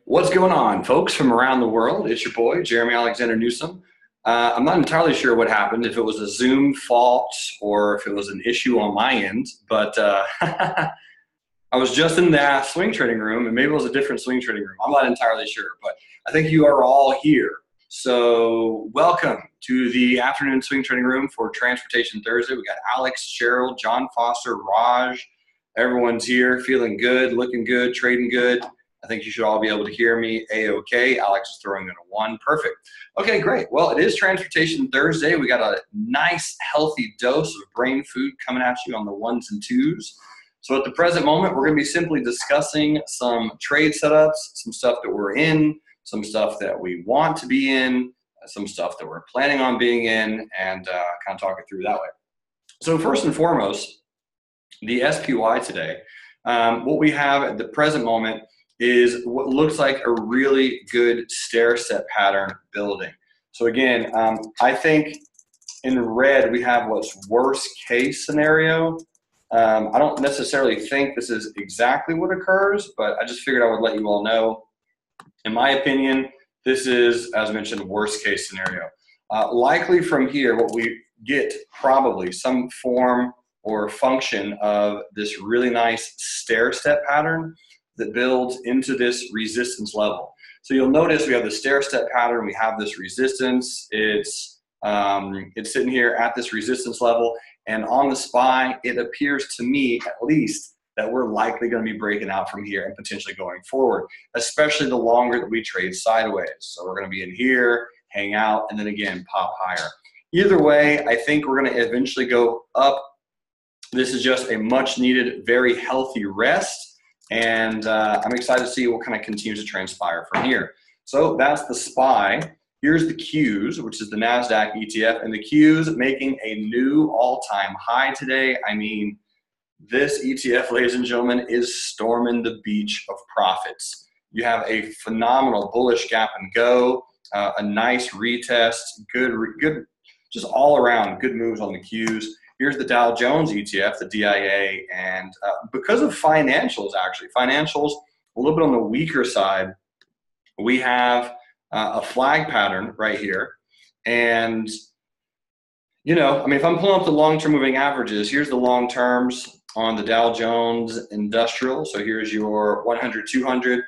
What's going on, folks from around the world? It's your boy, Jeremy Alexander Newsom. I'm not entirely sure what happened, if it was a Zoom fault or if it was an issue on my end, but I was just in the swing trading room, and maybe it was a different swing trading room. I'm not entirely sure, but I think you are all here. So welcome to the afternoon swing trading room for Transportation Thursday. We got Alex, Cheryl, John Foster, Raj. Everyone's here, feeling good, looking good, trading good. I think you should all be able to hear me A-OK. Alex is throwing in a 1. Perfect. Okay, great. Well, it is Transportation Thursday. We got a nice, healthy dose of brain food coming at you on the 1s and 2s. So at the present moment, we're going to be simply discussing some trade setups, some stuff that we're in, some stuff that we want to be in, some stuff that we're planning on being in, and kind of talk it through that way. So first and foremost, the SPY today, what we have at the present moment is what looks like a really good stair step pattern building. So again, I think in red we have what's worst case scenario. I don't necessarily think this is exactly what occurs, but I just figured I would let you all know. In my opinion, this is, as mentioned, worst case scenario. Likely from here, what we get probably some form or function of this really nice stair step pattern that builds into this resistance level. So you'll notice we have the stair step pattern, we have this resistance, it's sitting here at this resistance level, and on the SPY, it appears to me at least that we're likely going to be breaking out from here and potentially going forward, especially the longer that we trade sideways. So we're going to be in here, hang out, and then again, pop higher. Either way, I think we're going to eventually go up. This is just a much needed, very healthy rest. And I'm excited to see what kind of continues to transpire from here. So that's the SPY. Here's the Qs, which is the NASDAQ ETF, and the Qs making a new all-time high today. I mean, this ETF, ladies and gentlemen, is storming the beach of profits. You have a phenomenal bullish gap and go, a nice retest, good, just all around good moves on the Qs. Here's the Dow Jones ETF, the DIA, and because of financials, financials a little bit on the weaker side, we have a flag pattern right here. And, you know, I mean, if I'm pulling up the long-term moving averages, here's the long terms on the Dow Jones Industrial. So here's your 100, 200.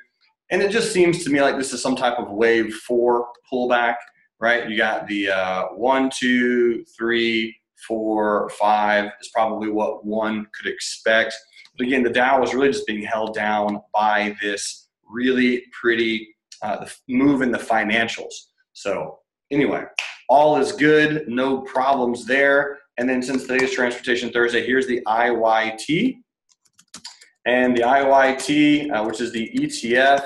And it just seems to me like this is some type of wave 4 pullback, right? You got the 1, 2, 3, 4, 5 is probably what one could expect. But again, the Dow is really just being held down by this really pretty move in the financials. So anyway, all is good, no problems there. And then since today is Transportation Thursday, here's the IYT. And the IYT, which is the ETF,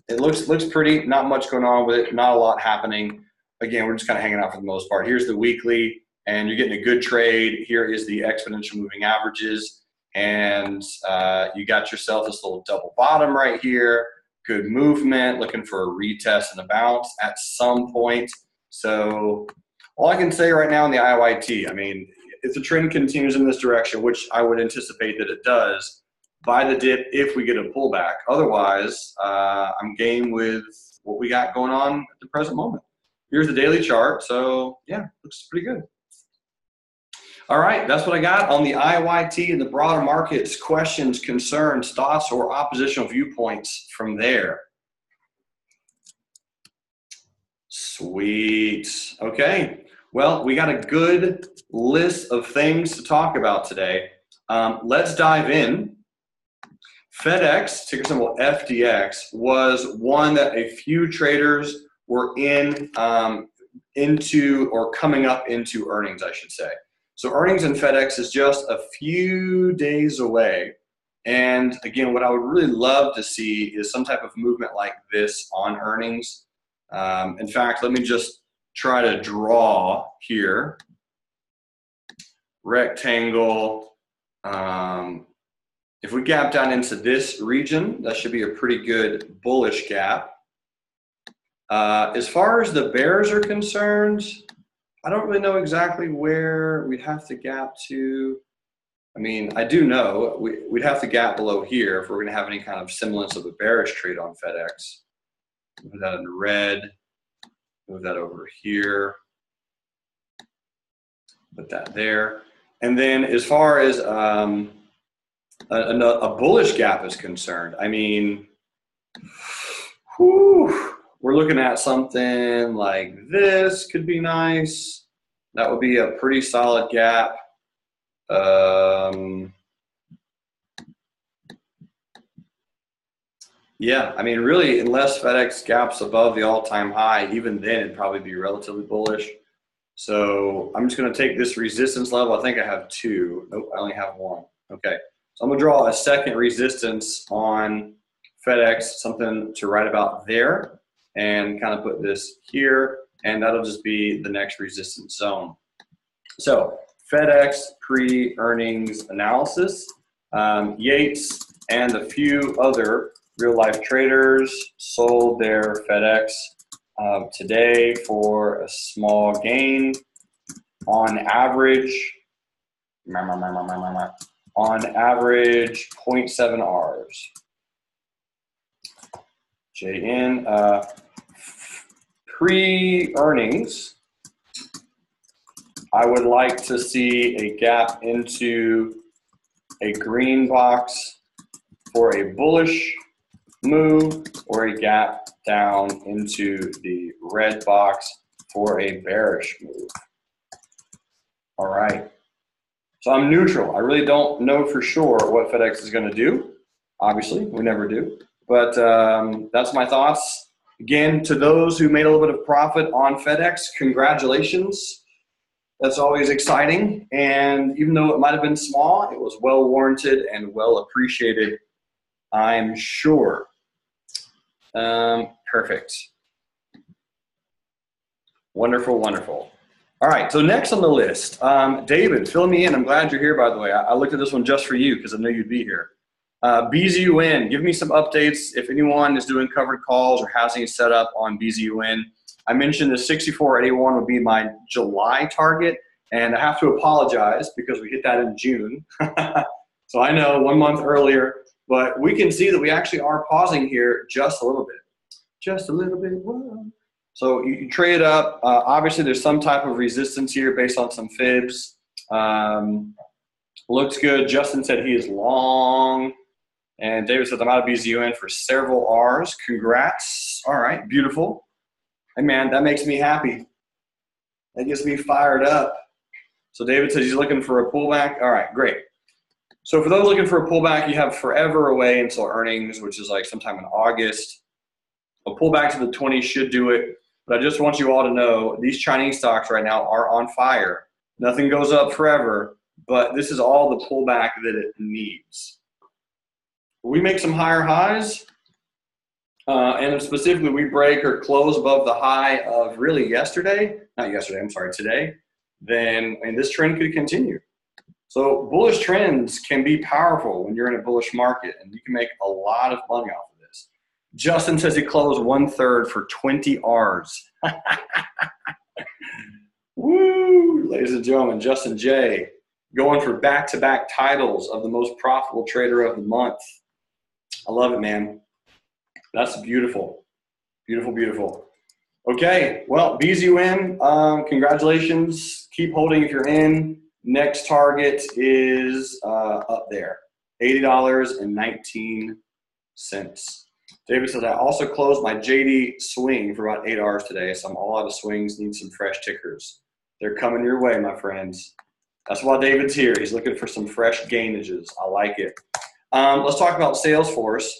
it looks pretty, not much going on with it, not a lot happening. Again, we're just kind of hanging out for the most part. Here's the weekly, and you're getting a good trade. Here is the exponential moving averages, and you got yourself this little double bottom right here. Good movement, looking for a retest and a bounce at some point. So all I can say right now in the IYT, I mean, if the trend continues in this direction, which I would anticipate that it does, buy the dip if we get a pullback. Otherwise, I'm game with what we got going on at the present moment. Here's the daily chart. So yeah, looks pretty good. All right, that's what I got on the IYT and the broader markets. Questions, concerns, thoughts, or oppositional viewpoints from there? Sweet. Okay. Well, we got a good list of things to talk about today. Let's dive in. FedEx, ticker symbol FDX, was one that a few traders were into or coming up into earnings, I should say. So earnings in FedEx is just a few days away. And again, what I would really love to see is some type of movement like this on earnings. In fact, let me just try to draw here. Rectangle. If we gap down into this region, that should be a pretty good bullish gap. As far as the bears are concerned, I don't really know exactly where we'd have to gap to. I mean, I do know we'd have to gap below here if we're going to have any kind of semblance of a bearish trade on FedEx. Move that in red. Move that over here. Put that there. And then as far as a bullish gap is concerned, I mean, whew, we're looking at something like this could be nice. That would be a pretty solid gap. Yeah, I mean, really, unless FedEx gaps above the all-time high, even then it'd probably be relatively bullish. So I'm just going to take this resistance level. I think I have two. Nope, I only have one. Okay, so I'm going to draw a second resistance on FedEx, something to write about there, and kind of put this here, and that'll just be the next resistance zone. So FedEx pre-earnings analysis. Yates and a few other real-life traders sold their FedEx today for a small gain. On average, 0.7 Rs. JN pre-earnings. I would like to see a gap into a green box for a bullish move, or a gap down into the red box for a bearish move. All right. So I'm neutral. I really don't know for sure what FedEx is going to do. Obviously, we never do. But that's my thoughts. Again, to those who made a little bit of profit on FedEx, congratulations. That's always exciting. And even though it might have been small, it was well warranted and well appreciated, I'm sure. Perfect. Wonderful, wonderful. All right, so next on the list, David, fill me in. I'm glad you're here, by the way. I looked at this one just for you because I knew you'd be here. BZUN, give me some updates if anyone is doing covered calls or has any set up on BZUN. I mentioned the 6481 would be my July target, and I have to apologize because we hit that in June. So I know 1 month earlier. But we can see that we actually are pausing here just a little bit. Just a little bit. Whoa. So you trade up. Obviously, there's some type of resistance here based on some fibs. Looks good. Justin said he is long. And David says, I'm out of BZUN for several Rs. Congrats. All right, beautiful. Hey, man, that makes me happy. That gets me fired up. So David says he's looking for a pullback. All right, great. So for those looking for a pullback, you have forever away until earnings, which is like sometime in August. A pullback to the 20 should do it. But I just want you all to know these Chinese stocks right now are on fire. Nothing goes up forever, but this is all the pullback that it needs. We make some higher highs, and specifically we break or close above the high of really today, then this trend could continue. So bullish trends can be powerful when you're in a bullish market, and you can make a lot of money off of this. Justin says he closed 1/3 for 20 Rs. Woo, ladies and gentlemen, Justin J. going for back-to-back titles of the most profitable trader of the month. I love it, man. That's beautiful. Beautiful, beautiful. Okay, well, BZUN, congratulations. Keep holding if you're in. Next target is up there, $80.19. David says, I also closed my JD swing for about 8 hours today, so I'm all out of swings, need some fresh tickers. They're coming your way, my friends. That's why David's here. He's looking for some fresh gainages. I like it. Let's talk about Salesforce.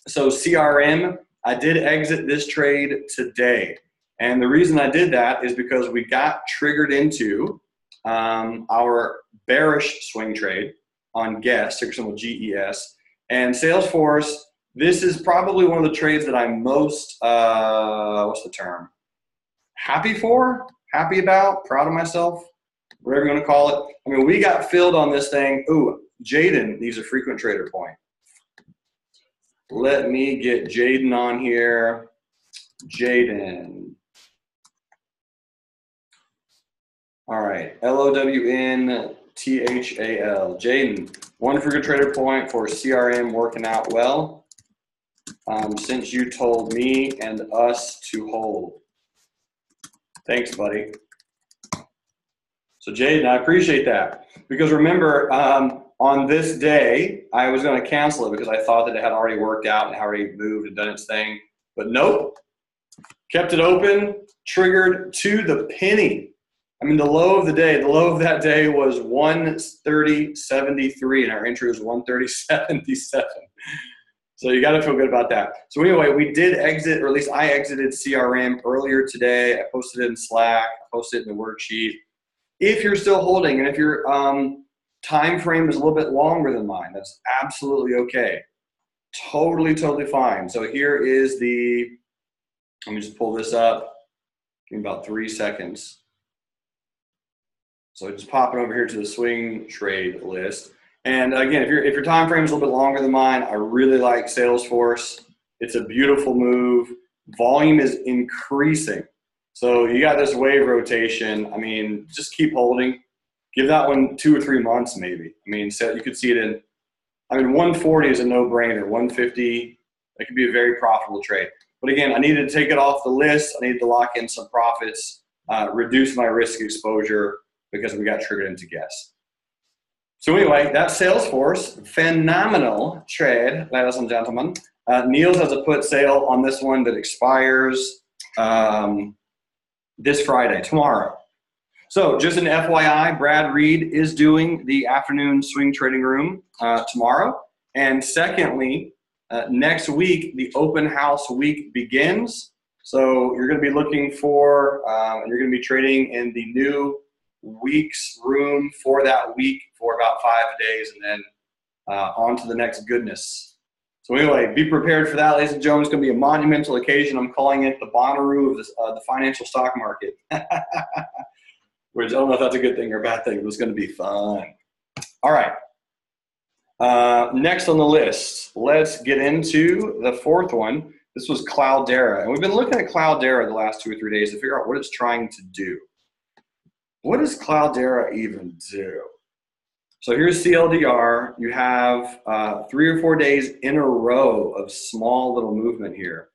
So CRM, I did exit this trade today. And the reason I did that is because we got triggered into our bearish swing trade on GES, ticker symbol GES. And Salesforce, this is probably one of the trades that I'm most, what's the term? Happy about, proud of myself, whatever you want to call it. I mean, we got filled on this thing. Ooh, Jaden needs a frequent trader point. Let me get Jaden on here. Jaden. All right, LOWNT THAL. Jaden, one for good trader point for CRM working out well. Since you told me and us to hold. Thanks, buddy. So Jaden, I appreciate that. Because remember, on this day, I was going to cancel it because I thought that it had already worked out and had already moved and done its thing. But nope. Kept it open, triggered to the penny. I mean, the low of the day, the low of that day was 130.73, and our entry was 130.77. So you got to feel good about that. So anyway, we did exit, or at least I exited CRM earlier today. I posted it in Slack, I posted it in the worksheet. If you're still holding, and if your time frame is a little bit longer than mine, that's absolutely okay. Totally fine. So here is the, let me just pull this up. Give me about 3 seconds. So just popping over here to the swing trade list. And again, if your time frame is a little bit longer than mine, I really like Salesforce. It's a beautiful move. Volume is increasing. So you got this wave rotation. I mean, just keep holding. Give that one 2 or 3 months maybe. I mean, so you could see it in, 140 is a no-brainer. 150, that could be a very profitable trade. But again, I needed to take it off the list. I needed to lock in some profits, reduce my risk exposure because we got triggered into guess. So anyway, that's Salesforce. Phenomenal trade, ladies and gentlemen. Niels has a put sale on this one that expires this Friday, tomorrow. So just an FYI, Brad Reed is doing the afternoon swing trading room tomorrow. And secondly, next week, the open house week begins. So you're going to be looking for, you're going to be trading in the new week's room for that week for about 5 days, and then on to the next goodness. So anyway, be prepared for that, ladies and gentlemen. It's going to be a monumental occasion. I'm calling it the Bonnaroo of the financial stock market. Which I don't know if that's a good thing or a bad thing, but it's going to be fun. All right. Next on the list, let's get into the fourth one. This was Cloudera. And we've been looking at Cloudera the last 2 or 3 days to figure out what it's trying to do. What does Cloudera even do? So here's CLDR. You have 3 or 4 days in a row of small little movement here.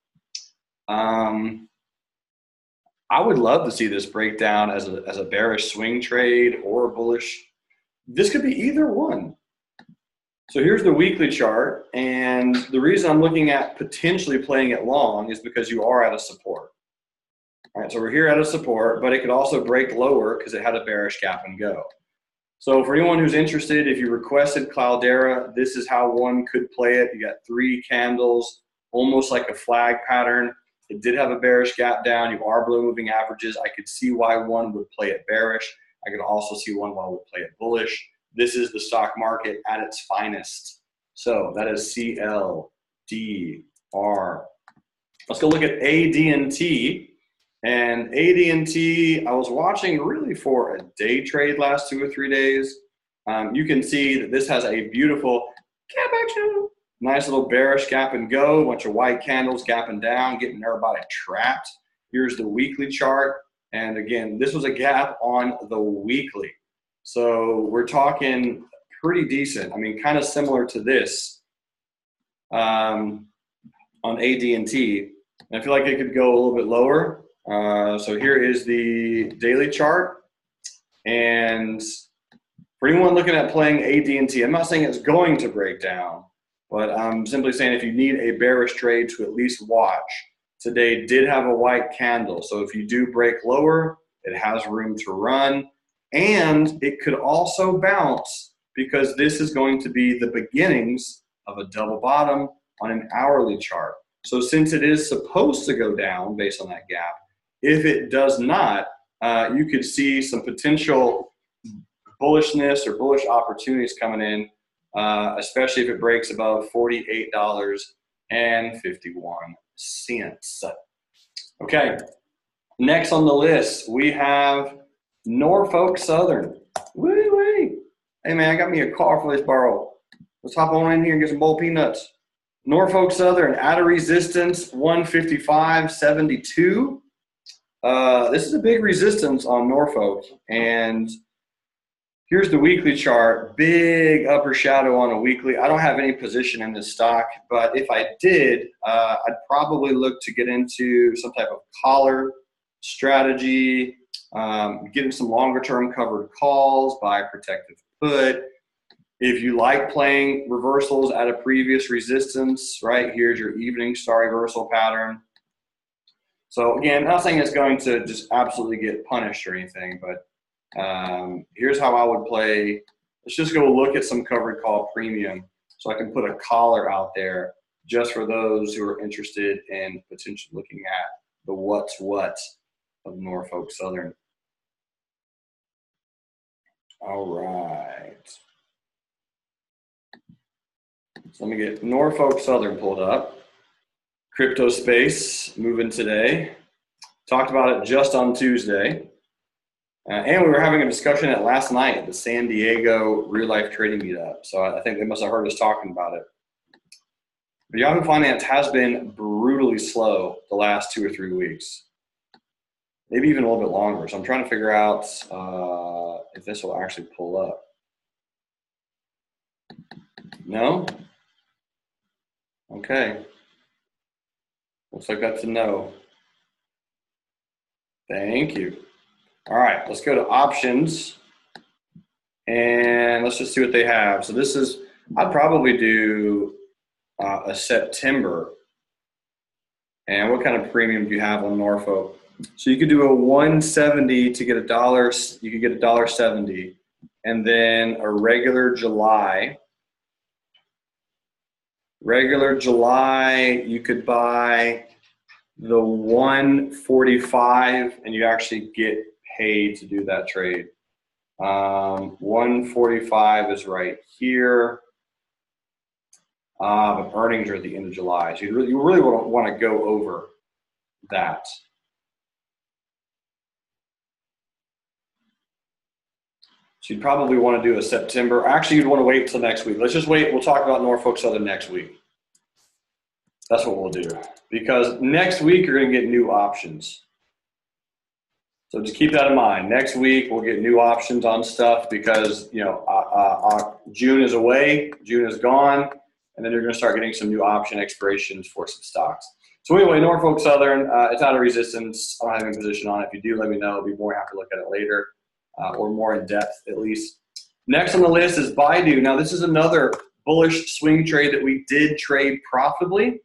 I would love to see this breakdown as a bearish swing trade or a bullish. This could be either one. So here's the weekly chart, and the reason I'm looking at potentially playing it long is because you are at a support. All right, so we're here at a support, but it could also break lower because it had a bearish gap and go. So for anyone who's interested, if you requested Cloudera, this is how one could play it. You got 3 candles, almost like a flag pattern. It did have a bearish gap down. You are below moving averages. I could see why one would play it bearish. I could also see one why would play it bullish. This is the stock market at its finest. So that is CLDR. Let's go look at AD&T. And AD&T, I was watching really for a day trade last 2 or 3 days. You can see that this has a beautiful gap action. Nice little bearish gap and go, a bunch of white candles gapping down, getting everybody trapped. Here's the weekly chart. And again, this was a gap on the weekly. So we're talking pretty decent. I mean, kind of similar to this on AD&T. And I feel like it could go a little bit lower. So here is the daily chart. And for anyone looking at playing AD&T, I'm not saying it's going to break down. But I'm simply saying if you need a bearish trade to at least watch, today did have a white candle. So if you do break lower, it has room to run. And it could also bounce because this is going to be the beginnings of a double bottom on an hourly chart. So since it is supposed to go down based on that gap, if it does not, you could see some potential bullishness or bullish opportunities coming in. Especially if it breaks above $48.51. Okay, next on the list, we have Norfolk Southern. Woo-wee. Hey man, I got me a car for this borrow. Let's hop on in here and get some bowl peanuts. Norfolk Southern at a resistance 155.72. This is a big resistance on Norfolk, and Here's the weekly chart, big upper shadow on a weekly. I don't have any position in this stock, but if I did, I'd probably look to get into some type of collar strategy, getting some longer term covered calls, buy protective put. If you like playing reversals at a previous resistance, right, here's your evening star reversal pattern. So again, not saying it's going to just absolutely get punished or anything, but here's how I would play. Let's just go look at some covered call premium so I can put a collar out there just for those who are interested in potentially looking at the what's what of Norfolk Southern. All right. So let me get Norfolk Southern pulled up. Crypto space moving today. Talked about it just on Tuesday. And we were having a discussion at last night at the San Diego Real Life Trading Meetup. So I think they must have heard us talking about it. But Yahoo Finance has been brutally slow the last 2 or 3 weeks. Maybe even a little bit longer. So I'm trying to figure out if this will actually pull up. No? Okay. Looks like that's a no. Thank you. All right, let's go to options and let's just see what they have. So this is, I'd probably do a September. And what kind of premium do you have on Norfolk? So you could do a 170 to get $1. You could get $1.70, and then a regular July. Regular July, you could buy the 145, and you actually get paid to do that trade. 145 is right here. But earnings are at the end of July, so you really want to go over that. So you'd probably want to do a September. Actually, you'd want to wait until next week. Let's just wait. We'll talk about Norfolk Southern next week. That's what we'll do. Because next week, you're going to get new options. So just keep that in mind. Next week, we'll get new options on stuff because, you know, June is away. June is gone. And then you're going to start getting some new option expirations for some stocks. So anyway, Norfolk Southern, it's out of resistance. I don't have any position on it. If you do, let me know. I'll be more happy to look at it later or more in depth at least. Next on the list is Baidu. Now, this is another bullish swing trade that we did trade profitably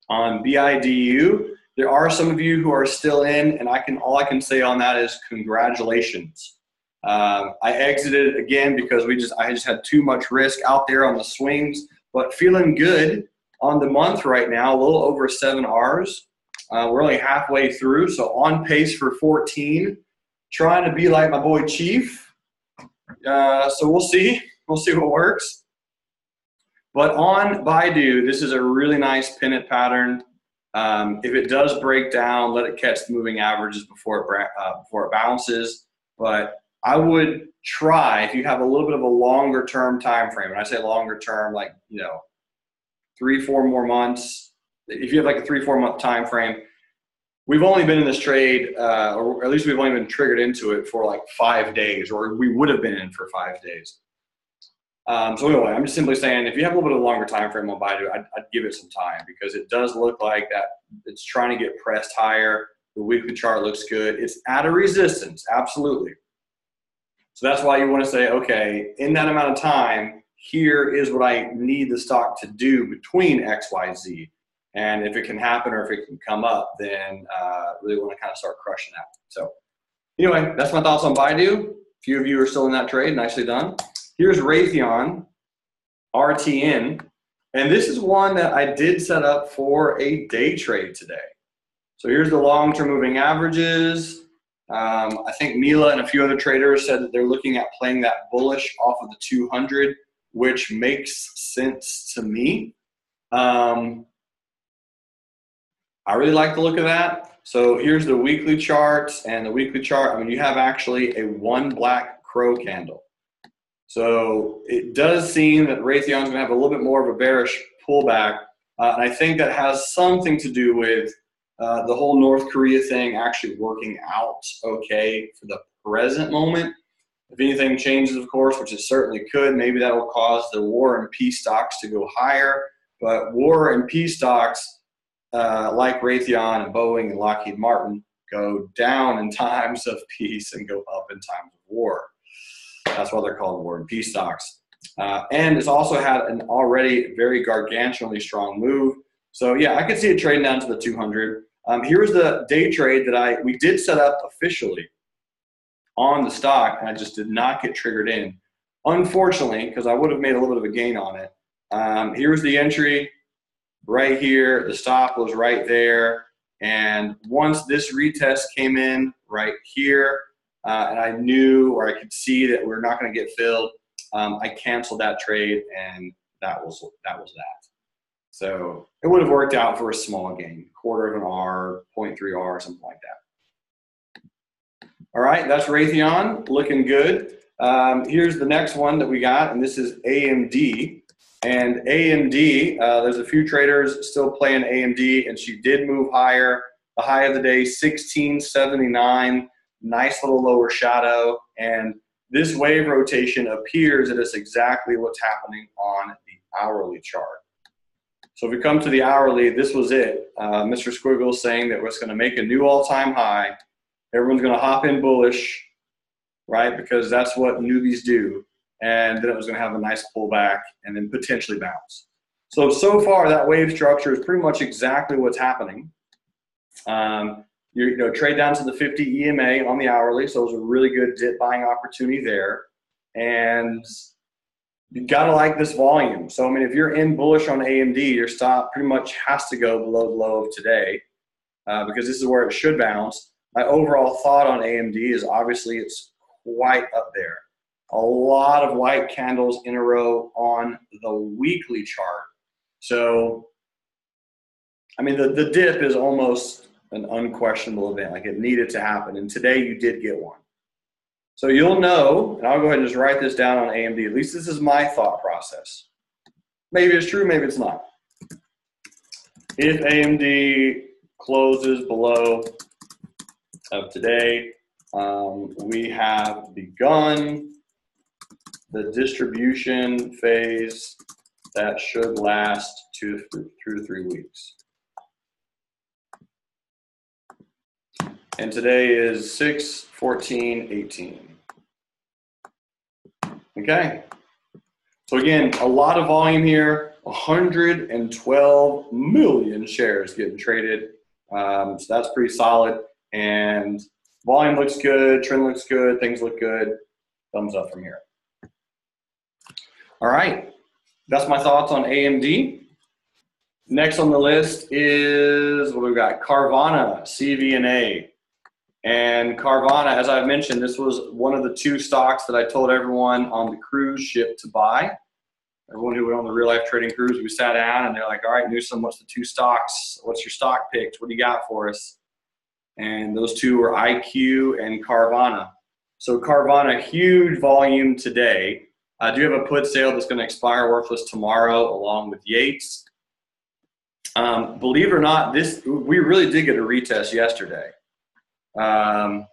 on BIDU. There are some of you who are still in, and all I can say on that is congratulations. I exited again because I just had too much risk out there on the swings, but feeling good on the month right now, a little over 7 Rs. We're only halfway through, so on pace for 14. Trying to be like my boy Chief. So we'll see. We'll see what works. But on Baidu, this is a really nice pennant pattern. If it does break down, let it catch the moving averages before it bounces. But I would try, if you have a little bit of a longer term time frame, and I say longer term, like, 3-4 more months. If you have like a 3-4 month time frame, we've only been in this trade, or at least we've only been triggered into it for like 5 days, or we would have been in for 5 days. So anyway, I'm just simply saying, if you have a little bit of a longer time frame on Baidu, I'd give it some time because it does look like that it's trying to get pressed higher. The weekly chart looks good. It's at a resistance, absolutely. So that's why you want to say, okay, in that amount of time, here is what I need the stock to do between X, Y, Z. And if it can happen or if it can come up, then really want to kind of start crushing that. So anyway, that's my thoughts on Baidu. A few of you are still in that trade. Nicely done. Here's Raytheon, RTN. And this is one that I did set up for a day trade today. So here's the long-term moving averages. I think Mila and a few other traders said that they're looking at playing that bullish off of the 200, which makes sense to me. I really like the look of that. So here's the weekly chart, and the weekly chart, I mean, you have actually a one black crow candle. So it does seem that Raytheon's going to have a little bit more of a bearish pullback. And I think that has something to do with the whole North Korea thing actually working out okay for the present moment. If anything changes, of course, which it certainly could, maybe that will cause the war and peace stocks to go higher. But war and peace stocks, like Raytheon and Boeing and Lockheed Martin, go down in times of peace and go up in times of war. That's why they're called war and peace stocks. And it's also had an already very gargantuanly strong move. So yeah, I could see it trading down to the 200. Here's the day trade that we did set up officially on the stock, and I just did not get triggered in. Unfortunately, because I would have made a little bit of a gain on it. Here's the entry right here. The stop was right there. And once this retest came in right here, and I knew, or I could see that we're not going to get filled, I canceled that trade, and that was that. So it would have worked out for a small gain, quarter of an R, 0.3 R, something like that. All right, that's Raytheon, looking good. Here's the next one that we got, and this is AMD. And AMD, there's a few traders still playing AMD, and she did move higher. The high of the day, 1679, nice little lower shadow. And this wave rotation appears that it's exactly what's happening on the hourly chart. So if we come to the hourly, this was it. Mr. Squiggle saying that it's going to make a new all-time high. Everyone's going to hop in bullish, right, because that's what newbies do. And then it was going to have a nice pullback and then potentially bounce. So far, that wave structure is pretty much exactly what's happening. You know, trade down to the 50 EMA on the hourly, so it was a really good dip buying opportunity there. And you got to like this volume. So, I mean, if you're in bullish on AMD, your stop pretty much has to go below the low of today because this is where it should bounce. My overall thought on AMD is obviously it's quite up there. A lot of white candles in a row on the weekly chart. So, I mean, the dip is almost an unquestionable event. Like it needed to happen. And today you did get one. So you'll know, and I'll go ahead and just write this down on AMD. At least this is my thought process. Maybe it's true, maybe it's not. If AMD closes below of today, we have begun the distribution phase that should last 2 to 3 weeks. And today is 6/14/18. Okay. So again, a lot of volume here, 112 million shares getting traded. So that's pretty solid. And volume looks good, trend looks good, things look good. Thumbs up from here. All right, that's my thoughts on AMD. Next on the list is what we've got, Carvana, CVNA. And Carvana, as I've mentioned, this was one of the 2 stocks that I told everyone on the cruise ship to buy. Everyone who went on the real life trading cruise, we sat down and they're like, all right, Newsom, what's the 2 stocks? What's your stock picked? What do you got for us? And those 2 were IQ and Carvana. So Carvana, huge volume today. I do have a put sale that's going to expire worthless tomorrow along with Yates. Believe it or not, we really did get a retest yesterday. I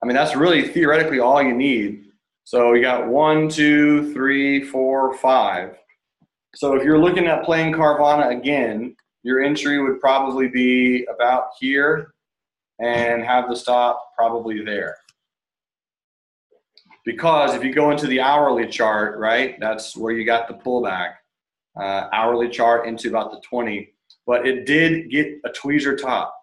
mean, that's really theoretically all you need. So you got 1, 2, 3, 4, 5. So if you're looking at playing Carvana again, your entry would probably be about here and have the stop probably there. Because if you go into the hourly chart, right, that's where you got the pullback. Hourly chart into about the 20. But it did get a tweezer top.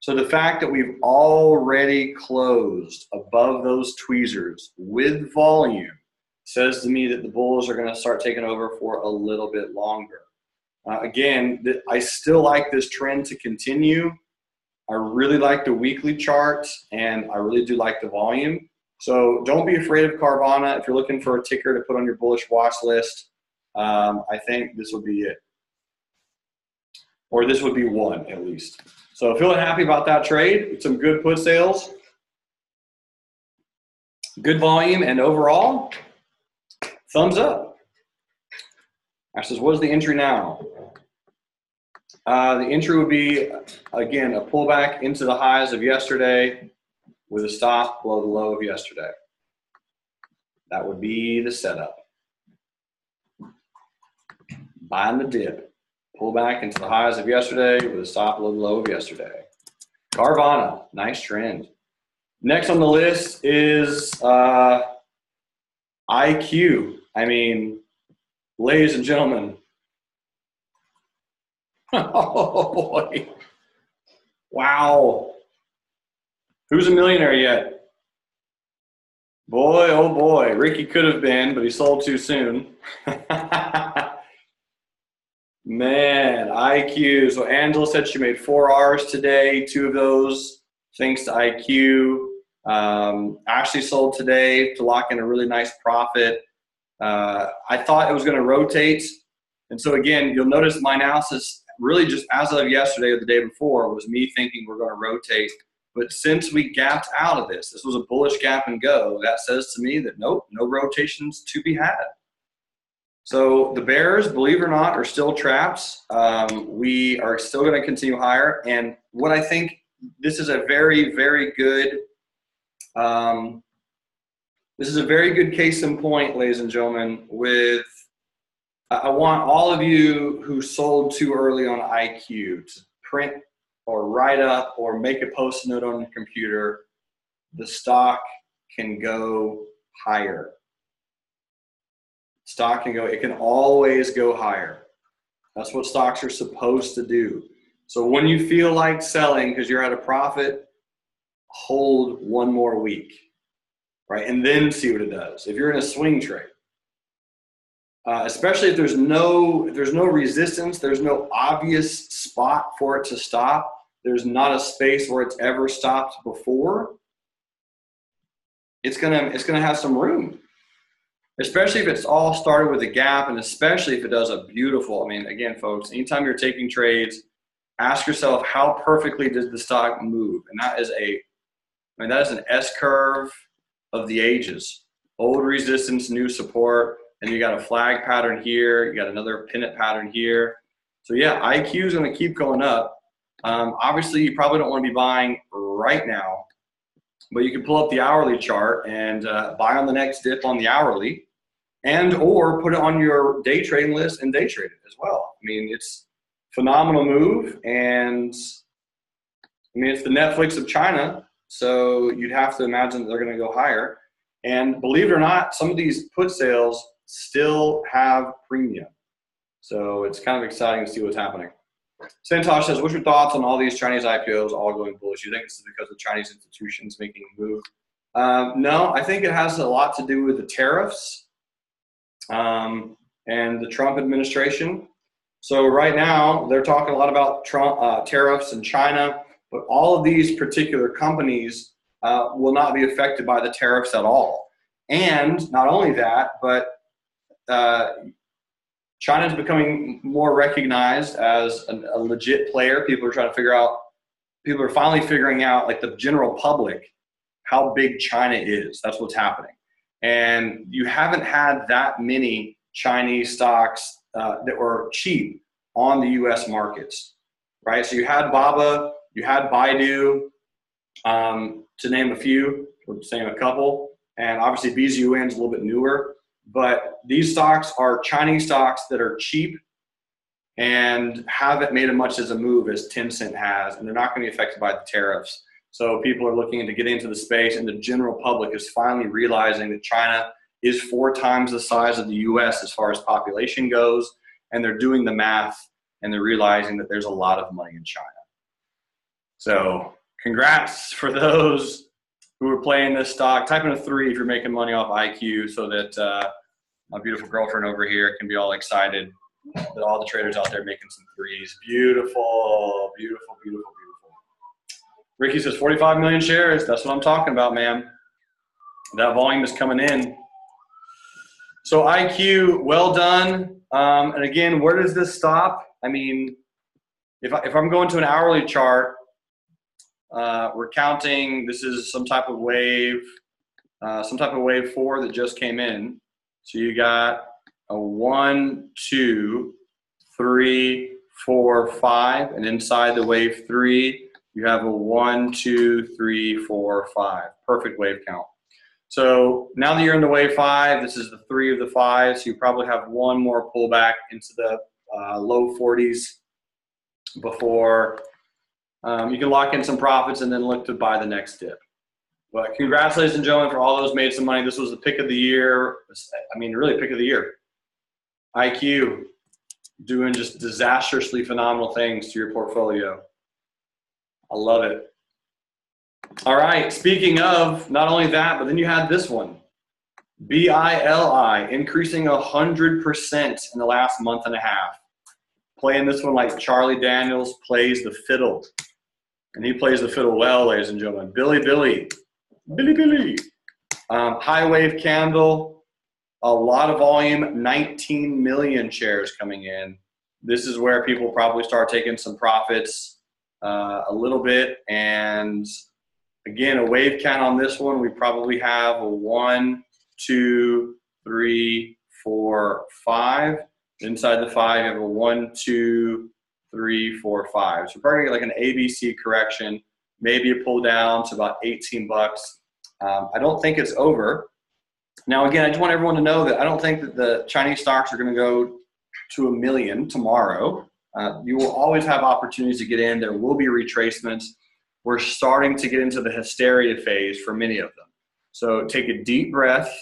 So the fact that we've already closed above those tweezers with volume says to me that the bulls are going to start taking over for a little bit longer. Again, I still like this trend to continue. I really like the weekly charts, and I really do like the volume. So don't be afraid of Carvana. If you're looking for a ticker to put on your bullish watch list, I think this would be it. Or this would be one at least. So feeling happy about that trade. Some good put sales. Good volume, and overall, thumbs up. Ash says, what is the entry now? The entry would be, again, a pullback into the highs of yesterday with a stop below the low of yesterday. That would be the setup. Buy on the dip. Pull back into the highs of yesterday with a stop below the low of yesterday. Carvana, nice trend. Next on the list is IQ. I mean, ladies and gentlemen. Oh boy. Wow. Who's a millionaire yet? Boy, oh boy. Ricky could have been, but he sold too soon. Man, IQ. So Angela said she made 4 R's today, 2 of those thanks to IQ. Ashley sold today to lock in a really nice profit. I thought it was going to rotate. And so again, you'll notice my analysis really just as of yesterday or the day before was me thinking we're going to rotate. But since we gapped out of this was a bullish gap and go, that says to me that nope, no rotations to be had. So the bears, believe it or not, are still trapped. We are still going to continue higher. And what I think this is a very, very good this is a very good case in point, ladies and gentlemen, with I want all of you who sold too early on IQ to print or write up or make a post-it note on your computer. The stock can go higher. Stock can go, it can always go higher. That's what stocks are supposed to do. So when you feel like selling because you're at a profit, hold 1 more week, right? And then see what it does. If you're in a swing trade, especially if there's no resistance, there's no obvious spot for it to stop. There's not a space where it's ever stopped before. It's gonna have some room, especially if it's all started with a gap, and especially if it does a beautiful. I mean, again, folks, anytime you're taking trades, ask yourself how perfectly does the stock move, and that is an S curve of the ages. Old resistance, new support. And you got a flag pattern here. You got another pennant pattern here. So yeah, IQ is going to keep going up. Obviously, you probably don't want to be buying right now, but you can pull up the hourly chart and buy on the next dip on the hourly, and or put it on your day trading list and day trade it as well. I mean, it's a phenomenal move, and I mean, it's the Netflix of China, so you'd have to imagine that they're going to go higher. And believe it or not, some of these put sales still have premium. So it's kind of exciting to see what's happening. Santosh says, what's your thoughts on all these Chinese IPOs all going bullish? You think this is because of Chinese institutions making a move? No, I think it has a lot to do with the tariffs and the Trump administration. So right now, they're talking a lot about Trump, tariffs in China, but all of these particular companies will not be affected by the tariffs at all. And not only that, but China is becoming more recognized as a legit player. People are finally figuring out, like the general public, how big China is. That's what's happening. And you haven't had that many Chinese stocks that were cheap on the US markets, right? So you had Baba, you had Baidu, to name a few, or to name a couple. And obviously BZUN is a little bit newer. But these stocks are Chinese stocks that are cheap and haven't made as much as a move as Tencent has, and they're not going to be affected by the tariffs. So people are looking to get into the space, and the general public is finally realizing that China is 4 times the size of the US as far as population goes, and they're doing the math, and they're realizing that there's a lot of money in China. So congrats for those who are playing this stock. Type in a 3 if you're making money off IQ, so that my beautiful girlfriend over here can be all excited that all the traders out there making some 3s. Beautiful, beautiful, beautiful, beautiful. Ricky says 45 million shares. That's what I'm talking about, man. That volume is coming in. So IQ, well done. And again, where does this stop? I mean, if I'm going to an hourly chart, we're counting, this is some type of wave 4 that just came in. So you got a 1, 2, 3, 4, 5, and inside the wave 3, you have a 1, 2, 3, 4, 5. Perfect wave count. So now that you're in the wave 5, this is the 3 of the 5, so you probably have one more pullback into the low 40s before you can lock in some profits and then look to buy the next dip. But congrats, ladies and gentlemen, for all those made some money. This was the pick of the year. I mean, really pick of the year. IQ doing just disastrously phenomenal things to your portfolio. I love it. All right, speaking of not only that, but then you had this one. BILI increasing 100% in the last month and a half. Playing this one like Charlie Daniels plays the fiddle. And he plays the fiddle well, ladies and gentlemen. Billy. High wave candle, a lot of volume, 19 million shares coming in. This is where people probably start taking some profits a little bit. And again, a wave count on this one, we probably have a 1, 2, 3, 4, 5. Inside the 5, you have a 1, 2, 3, 4, 5. So probably like an ABC correction, maybe a pull down to about 18 bucks. I don't think it's over. Now, again, I just want everyone to know that I don't think that the Chinese stocks are going to go to 1 million tomorrow. You will always have opportunities to get in. There will be retracements. We're starting to get into the hysteria phase for many of them. So take a deep breath.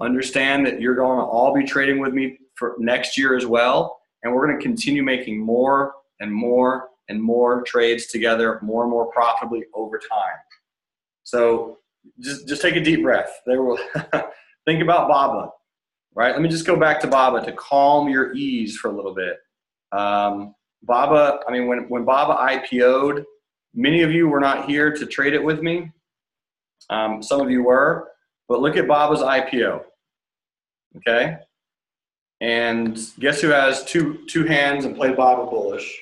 Understand that you're going to all be trading with me for next year as well. And we're going to continue making more and more and more trades together, more and more profitably over time. So just take a deep breath. Think about BABA, right? Let me just go back to BABA to calm your ease for a little bit. BABA, I mean, when BABA IPO'd, many of you were not here to trade it with me. Some of you were, but look at BABA's IPO, okay? And guess who has two hands and played BABA bullish,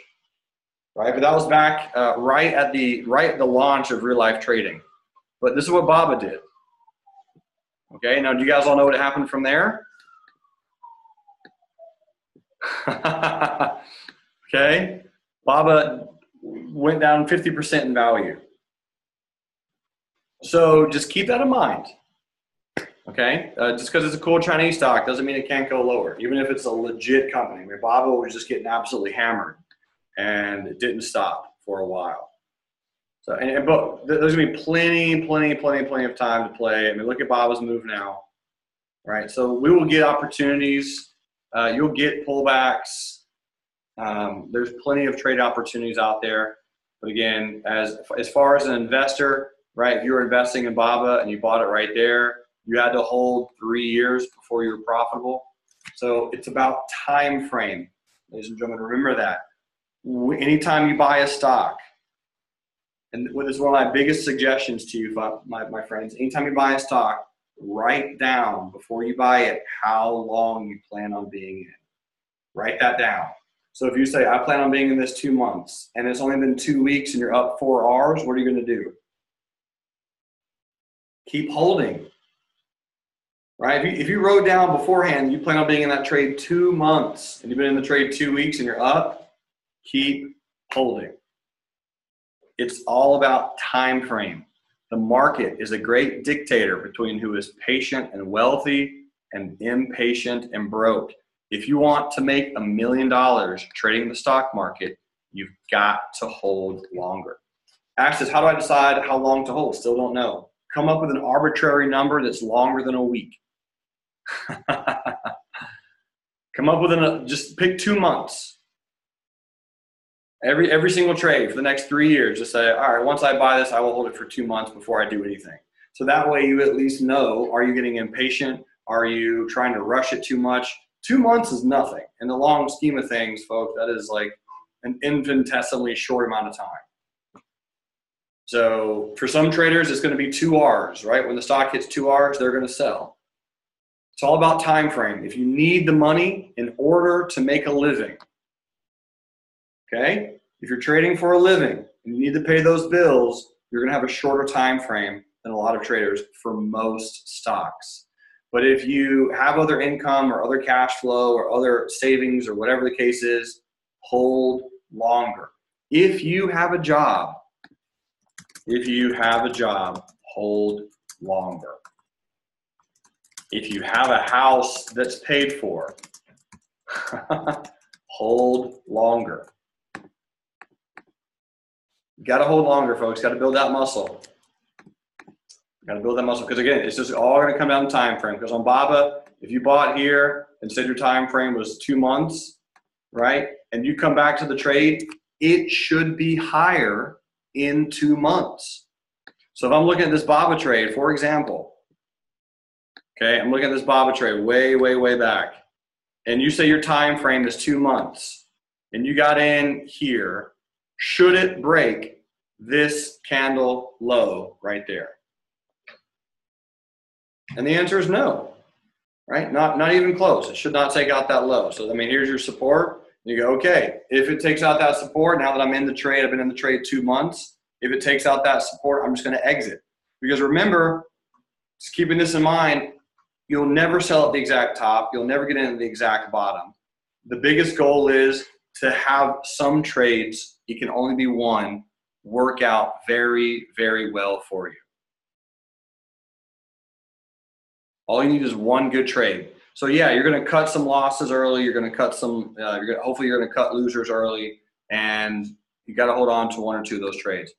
right? But that was back right at the launch of real life trading. But this is what BABA did. Okay, now do you guys all know what happened from there? Okay, BABA went down 50% in value. So just keep that in mind. Okay, just because it's a cool Chinese stock doesn't mean it can't go lower, even if it's a legit company. I mean, BABA was just getting absolutely hammered, and it didn't stop for a while. So, but there's gonna be plenty of time to play. I mean, look at BABA's move now, right? So we will get opportunities. You'll get pullbacks. There's plenty of trade opportunities out there. But again, as far as an investor, right? If you were investing in BABA and you bought it right there, you had to hold 3 years before you were profitable. So it's about time frame, ladies and gentlemen. Remember that. Anytime you buy a stock, and this is one of my biggest suggestions to you, my friends, anytime you buy a stock, write down before you buy it how long you plan on being in. Write that down. So if you say, I plan on being in this 2 months, and it's only been 2 weeks and you're up 4 Rs, what are you going to do? Keep holding. Right? If you wrote down beforehand, you plan on being in that trade 2 months, and you've been in the trade 2 weeks and you're up, keep holding. It's all about time frame. The market is a great dictator between who is patient and wealthy and impatient and broke. If you want to make $1 million trading the stock market, you've got to hold longer. Ask this, how do I decide how long to hold? Still don't know. Come up with an arbitrary number that's longer than a week. Come up with just pick 2 months. Every single trade for the next 3 years, just say, all right, once I buy this, I will hold it for 2 months before I do anything. So that way you at least know, are you getting impatient? Are you trying to rush it too much? 2 months is nothing. In the long scheme of things, folks, that is like an infinitesimally short amount of time. So for some traders, it's going to be 2 Rs, right? When the stock hits 2 Rs, they're going to sell. It's all about time frame. If you need the money in order to make a living, okay? If you're trading for a living and you need to pay those bills, you're going to have a shorter time frame than a lot of traders for most stocks. But if you have other income or other cash flow or other savings or whatever the case is, hold longer. If you have a job, hold longer. if you have a house that's paid for, hold longer. You got to hold longer, folks. Got to build that muscle. Got to build that muscle because again, it's just all going to come down to time frame. Because on BABA, if you bought here and said your time frame was 2 months, right, and you come back to the trade, it should be higher in 2 months. So if I'm looking at this BABA trade, for example, okay, I'm looking at this BABA trade way, way, way back, and you say your time frame is 2 months, and you got in here, should it break this candle low right there? And the answer is no, right? Not even close. It should not take out that low. So, I mean, here's your support. You go, okay, if it takes out that support, now that I'm in the trade, I've been in the trade 2 months, if it takes out that support, I'm just going to exit. Because remember, just keeping this in mind, you'll never sell at the exact top. You'll never get in at the exact bottom. The biggest goal is to have some trades, it can only be one, work out very, very well for you. All you need is one good trade. So yeah, you're going to cut some losses early. You're going to cut some, hopefully you're going to cut losers early, and you got to hold on to 1 or 2 of those trades.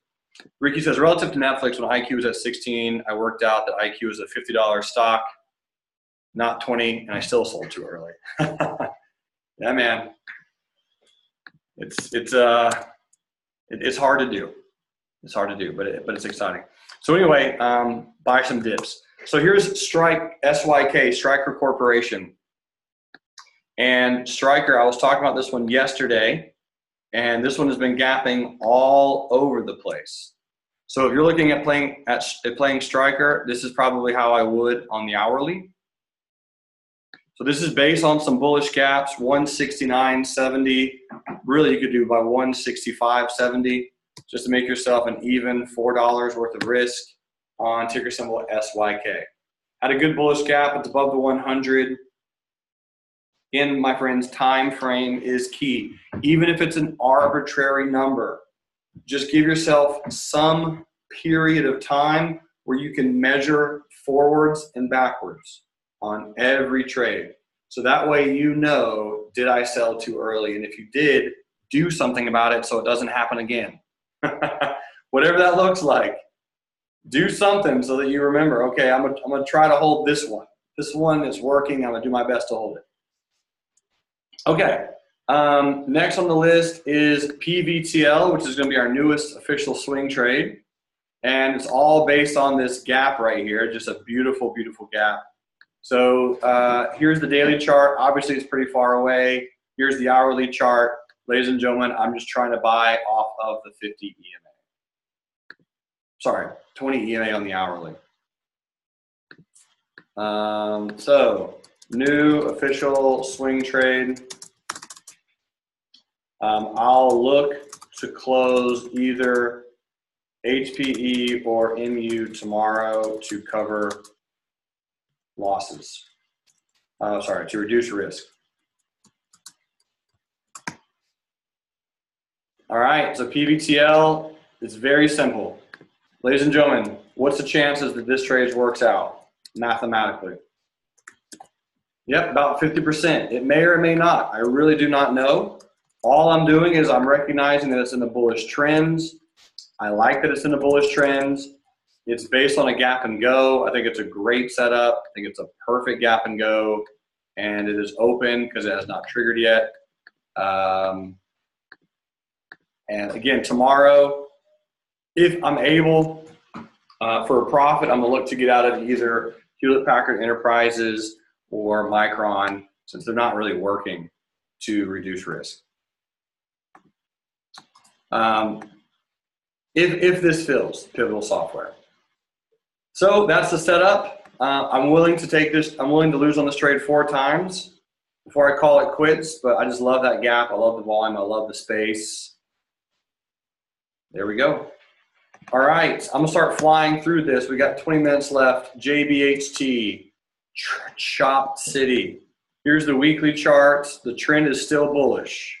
Ricky says, relative to Netflix, when IQ was at 16, I worked out that IQ was a $50 stock, not 20, and I still sold too early. Yeah, man. It's hard to do. It's hard to do, but it's exciting. So anyway, buy some dips. So here's Strike, SYK, Stryker Corporation. And Stryker, I was talking about this one yesterday, and this one has been gapping all over the place. So if you're looking at playing Stryker, this is probably how I would on the hourly. So this is based on some bullish gaps, 169.70. Really, you could do by 165.70 just to make yourself an even $4 worth of risk on ticker symbol SYK. Had a good bullish gap. It's above the 100. In my friends, time frame is key. Even if it's an arbitrary number, just give yourself some period of time where you can measure forwards and backwards on every trade. So that way you know, did I sell too early? And if you did, do something about it so it doesn't happen again. Whatever that looks like, do something so that you remember, okay, I'm gonna try to hold this one. This one is working. I'm gonna do my best to hold it. Okay, next on the list is PVTL, which is gonna be our newest official swing trade. And it's all based on this gap right here, just a beautiful, beautiful gap. So here's the daily chart. Obviously, it's pretty far away. Here's the hourly chart. Ladies and gentlemen, I'm just trying to buy off of the 50 EMA. Sorry, 20 EMA on the hourly. So new official swing trade. I'll look to close either HPE or MU tomorrow to cover losses. Sorry, to reduce risk. All right, so PVTL is very simple. Ladies and gentlemen, what's the chances that this trade works out mathematically? Yep, about 50%. It may or may not. I really do not know. All I'm doing is I'm recognizing that it's in the bullish trends. I like that it's in the bullish trends. It's based on a gap and go. I think it's a great setup. I think it's a perfect gap and go. And it is open because it has not triggered yet. And again, tomorrow, if I'm able for a profit, I'm going to look to get out of either Hewlett-Packard Enterprises or Micron, since they're not really working to reduce risk. If this fills Pivotal Software. So that's the setup. I'm willing to take this. I'm willing to lose on this trade 4 times before I call it quits, but I just love that gap. I love the volume. I love the space. There we go. All right, I'm gonna start flying through this. We got 20 minutes left. JBHT, Chop City. Here's the weekly charts. The trend is still bullish.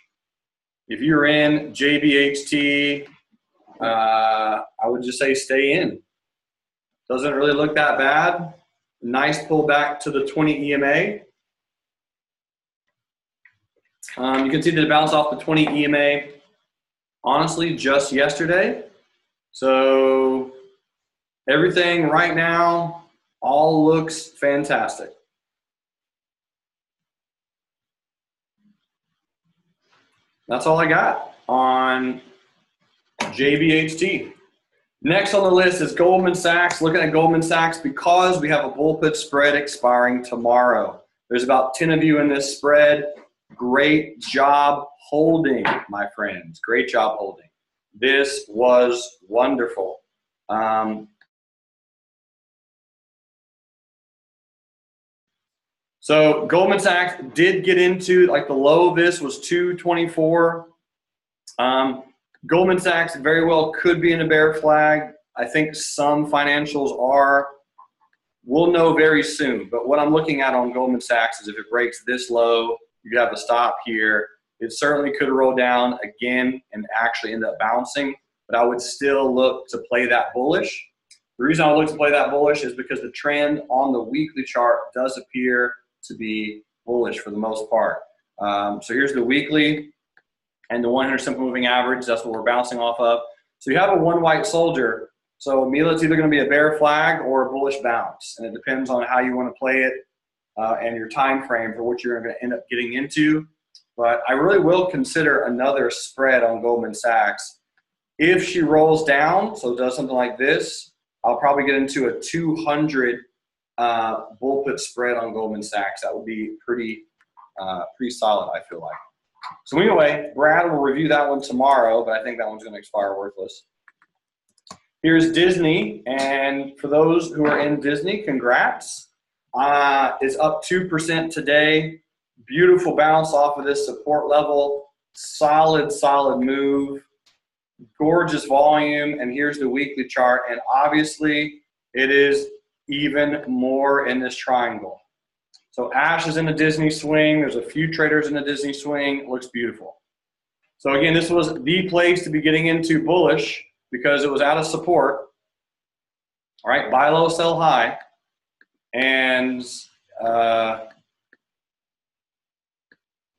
If you're in JBHT, I would just say stay in. Doesn't really look that bad. Nice pullback to the 20 EMA. You can see that it bounced off the 20 EMA, honestly, just yesterday. So everything right now all looks fantastic. That's all I got on JBHT. Next on the list is Goldman Sachs. Looking at Goldman Sachs because we have a bull put spread expiring tomorrow. There's about 10 of you in this spread. Great job holding, my friends. Great job holding. This was wonderful. So Goldman Sachs did get into, like, the low of this was 224. Goldman Sachs very well could be in a bear flag. I think some financials are. We'll know very soon. But what I'm looking at on Goldman Sachs is if it breaks this low, you have a stop here. It certainly could roll down again and actually end up bouncing. But I would still look to play that bullish. The reason I look to play that bullish is because the trend on the weekly chart does appear to be bullish for the most part. So here's the weekly and the 100 simple moving average. That's what we're bouncing off of. So you have a one white soldier. So Mila, it's either going to be a bear flag or a bullish bounce, and it depends on how you want to play it and your time frame for what you're going to end up getting into. But I really will consider another spread on Goldman Sachs. If she rolls down, so does something like this, I'll probably get into a 200 bull put spread on Goldman Sachs. That would be pretty solid, I feel like. So anyway, Brad will review that one tomorrow, but I think that one's going to expire worthless. Here's Disney, and for those who are in Disney, congrats. It's up 2% today. Beautiful bounce off of this support level. Solid move. Gorgeous volume, and here's the weekly chart, and obviously it is even more in this triangle. So Ash is in the Disney swing. There's a few traders in the Disney swing. It looks beautiful. So again, this was the place to be getting into bullish because it was out of support. All right, buy low, sell high. And I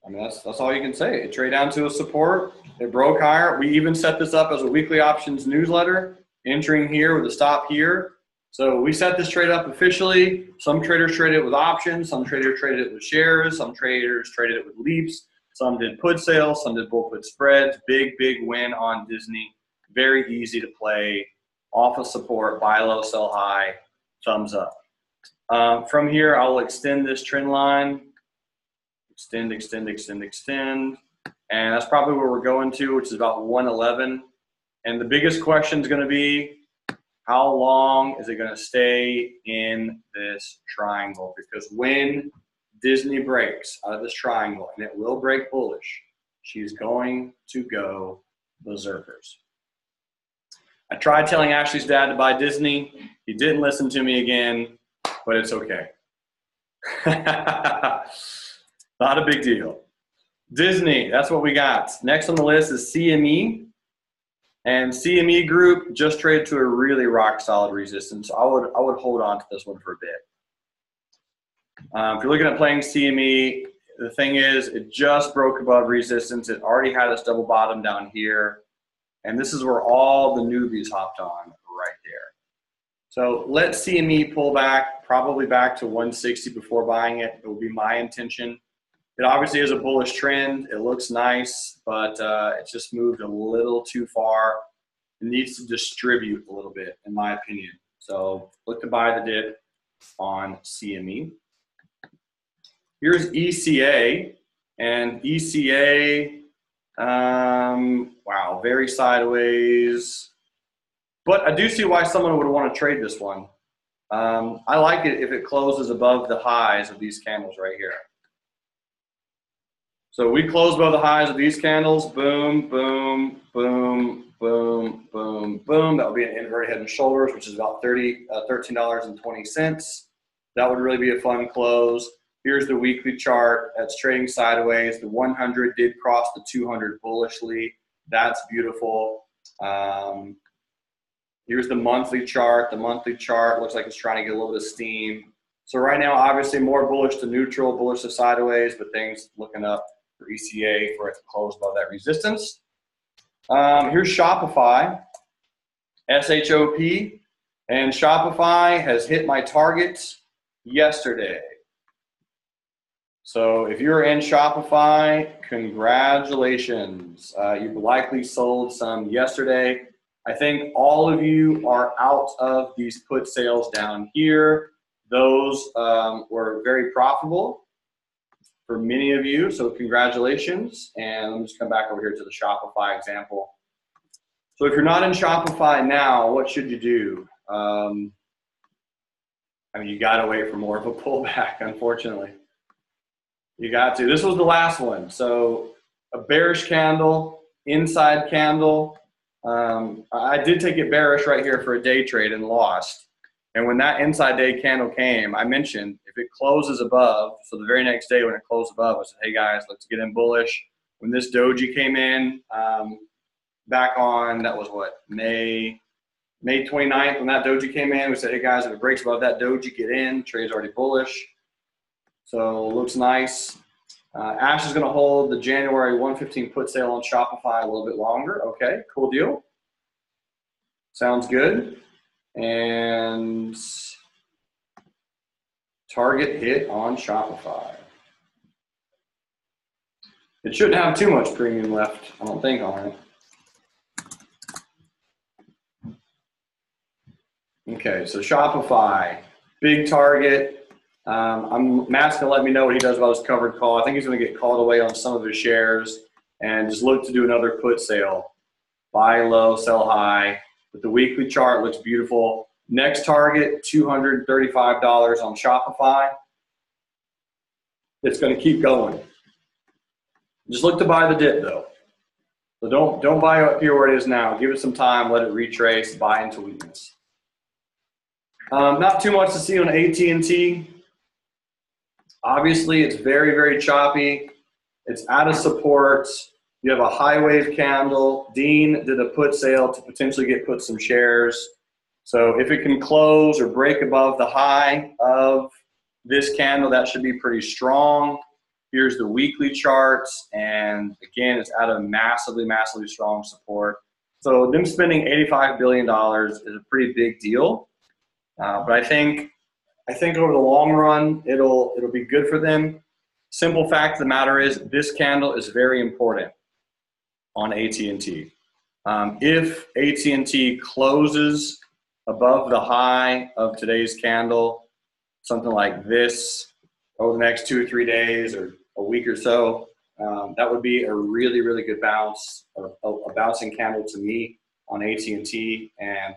mean, that's all you can say. It traded down to a support. It broke higher. We even set this up as a weekly options newsletter, entering here with a stop here. So we set this trade up officially. Some traders traded it with options. Some traders traded it with shares. Some traders traded it with leaps. Some did put sales. Some did bull put spreads. Big win on Disney. Very easy to play. Off of support, buy low, sell high, thumbs up. From here, I'll extend this trend line. Extend. And that's probably where we're going to, which is about 111. And the biggest question is going to be, how long is it going to stay in this triangle? Because when Disney breaks out of this triangle, and it will break bullish, she's going to go berserkers. I tried telling Ashley's dad to buy Disney. He didn't listen to me again, but it's okay. Not a big deal. Disney, that's what we got. Next on the list is CME. And CME Group just traded to a really rock solid resistance. I would hold on to this one for a bit. If you're looking at playing CME, the thing is it just broke above resistance. It already had its double bottom down here. And this is where all the newbies hopped on right there. So let CME pull back, probably back to 160 before buying it. It will be my intention. It obviously is a bullish trend. It looks nice, but it's just moved a little too far. It needs to distribute a little bit, in my opinion. So look to buy the dip on CME. Here's ECA, and ECA, wow, very sideways. But I do see why someone would want to trade this one. I like it if it closes above the highs of these candles right here. So we close above the highs of these candles. Boom, boom, boom, boom, boom, boom. That would be an inverted head and shoulders, which is about $13.20. That would really be a fun close. Here's the weekly chart that's trading sideways. The 100 did cross the 200 bullishly. That's beautiful. Here's the monthly chart. The monthly chart looks like it's trying to get a little bit of steam. So right now, obviously more bullish to neutral, bullish to sideways, but things looking up for ECA for it to close above that resistance. Here's Shopify, SHOP, and Shopify has hit my target yesterday. So if you're in Shopify, congratulations. You've likely sold some yesterday. I think all of you are out of these put sales down here. Those were very profitable for many of you, so congratulations. And let me just come back over here to the Shopify example. So if you're not in Shopify now, what should you do? I mean, you gotta wait for more of a pullback, unfortunately. You got to. This was the last one. So a bearish candle, inside candle. I did take it bearish right here for a day trade and lost. And when that inside day candle came, I mentioned if it closes above, so the very next day when it closed above, I said, hey guys, let's get in bullish. When this doji came in back on, that was what, May 29th, when that doji came in, we said, hey guys, if it breaks above that doji, get in. Trade's already bullish. So looks nice. Ash is going to hold the January 115 put sale on Shopify a little bit longer. Okay, cool deal. Sounds good. And target hit on Shopify. It shouldn't have too much premium left, I don't think, on it. Okay, so Shopify, big target. Matt's gonna let me know what he does about his covered call. I think he's gonna get called away on some of his shares and just look to do another put sale. Buy low, sell high. But the weekly chart looks beautiful. Next target, $235 on Shopify. It's gonna keep going. Just look to buy the dip though. So don't buy up here where it is now. Give it some time, let it retrace, buy into weakness. Not too much to see on AT&T. Obviously, it's very, very choppy. It's out of support. You have a high wave candle. Dean did a put sale to potentially get put some shares. So if it can close or break above the high of this candle, that should be pretty strong. Here's the weekly charts. And again, it's out of massively, massively strong support. So them spending $85 billion is a pretty big deal. But I think over the long run, it'll be good for them. Simple fact of the matter is this candle is very important on AT&T. If AT&T closes above the high of today's candle, something like this over the next 2 or 3 days or a week or so, that would be a really, really good bounce, a bouncing candle to me on AT&T. And